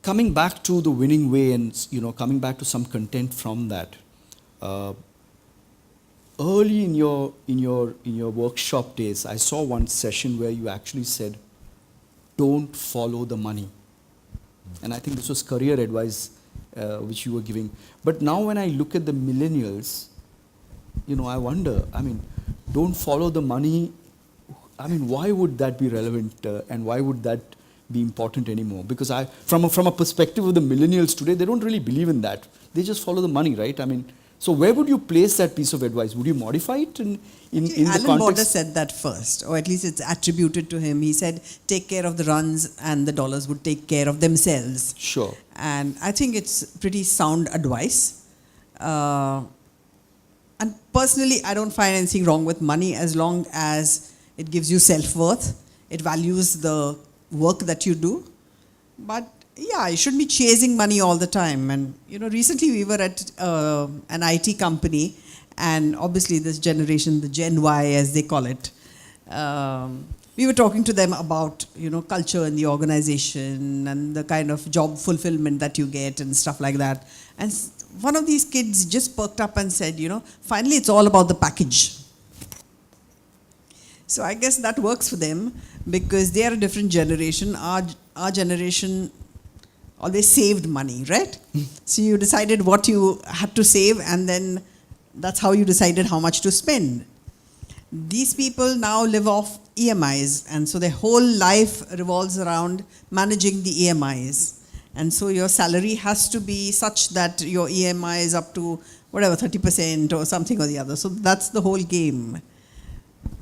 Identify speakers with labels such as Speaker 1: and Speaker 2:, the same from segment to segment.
Speaker 1: coming back to the winning way and, coming back to some content from that, early in your workshop days, I saw one session where you actually said, don't follow the money. And I think this was career advice which you were giving. But now when I look at the millennials, I wonder, don't follow the money. Why would that be relevant and why would that be important anymore? Because from a perspective of the millennials today, they don't really believe in that. They just follow the money, right? So where would you place that piece of advice? Would you modify it in the context?
Speaker 2: Alan Border said that first, or at least it's attributed to him. He said, take care of the runs and the dollars would take care of themselves.
Speaker 1: Sure.
Speaker 2: And I think it's pretty sound advice. And personally, I don't find anything wrong with money as long as it gives you self-worth. It values the work that you do. But yeah, you shouldn't be chasing money all the time. And, recently we were at an IT company, and obviously this generation, the Gen Y as they call it, we were talking to them about, culture in the organization and the kind of job fulfillment that you get and stuff like that. And one of these kids just perked up and said, finally it's all about the package. So I guess that works for them because they are a different generation. Our generation always saved money, right? So you decided what you had to save and then that's how you decided how much to spend. These people now live off EMIs, and so their whole life revolves around managing the EMIs. And so your salary has to be such that your EMI is up to whatever, 30% or something or the other. So that's the whole game.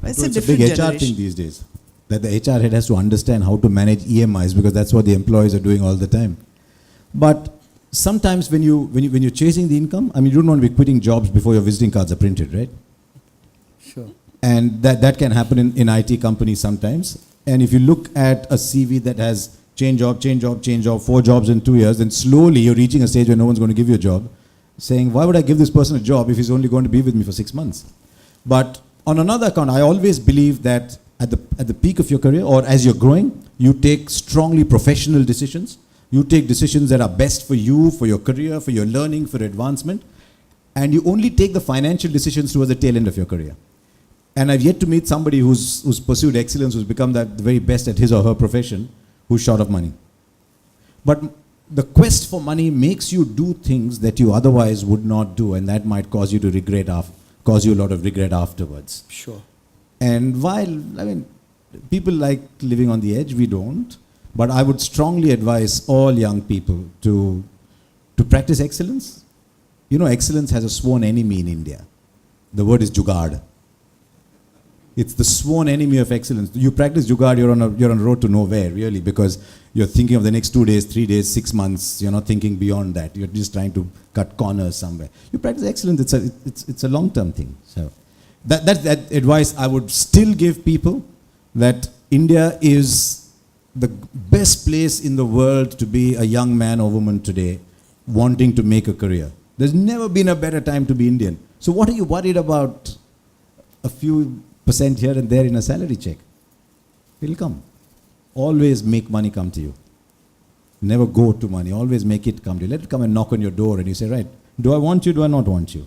Speaker 2: It's a different
Speaker 3: big HR
Speaker 2: generation.
Speaker 3: thing these days. That the HR head has to understand how to manage EMIs because that's what the employees are doing all the time. But sometimes when you're chasing the income, you don't want to be quitting jobs before your visiting cards are printed, right?
Speaker 1: Sure.
Speaker 3: And that can happen in IT companies sometimes. And if you look at a CV that has change job, 4 jobs in 2 years, then slowly you're reaching a stage where no one's going to give you a job, saying, why would I give this person a job if he's only going to be with me for 6 months? But on another account, I always believe that at the peak of your career or as you're growing, you take strongly professional decisions. You take decisions that are best for you, for your career, for your learning, for advancement. And you only take the financial decisions towards the tail end of your career. And I've yet to meet somebody who's pursued excellence, who's become the very best at his or her profession, who's short of money. But the quest for money makes you do things that you otherwise would not do, and that might cause you a lot of regret afterwards.
Speaker 1: Sure.
Speaker 3: And while, people like living on the edge, we don't. But I would strongly advise all young people to practice excellence. Excellence has a sworn enemy in India. The word is jugaad. It's the sworn enemy of excellence. You practice jugaad, you're on a road to nowhere, really, because you're thinking of the next 2 days, 3 days, 6 months. You're not thinking beyond that. You're just trying to cut corners somewhere. You practice excellence. It's a long-term thing. So that advice I would still give people, that India is the best place in the world to be a young man or woman today wanting to make a career. There's never been a better time to be Indian. So what are you worried about a few % here and there in a salary check? It'll come. Always make money come to you. Never go to money. Always make it come to you. Let it come and knock on your door and you say, right, do I want you, do I not want you?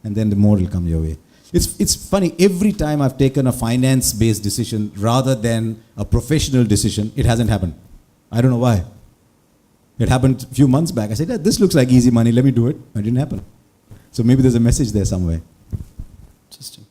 Speaker 3: And then the more will come your way. It's funny, every time I've taken a finance-based decision rather than a professional decision, it hasn't happened. I don't know why. It happened a few months back. I said, this looks like easy money, let me do it. It didn't happen. So maybe there's a message there somewhere.
Speaker 1: Interesting.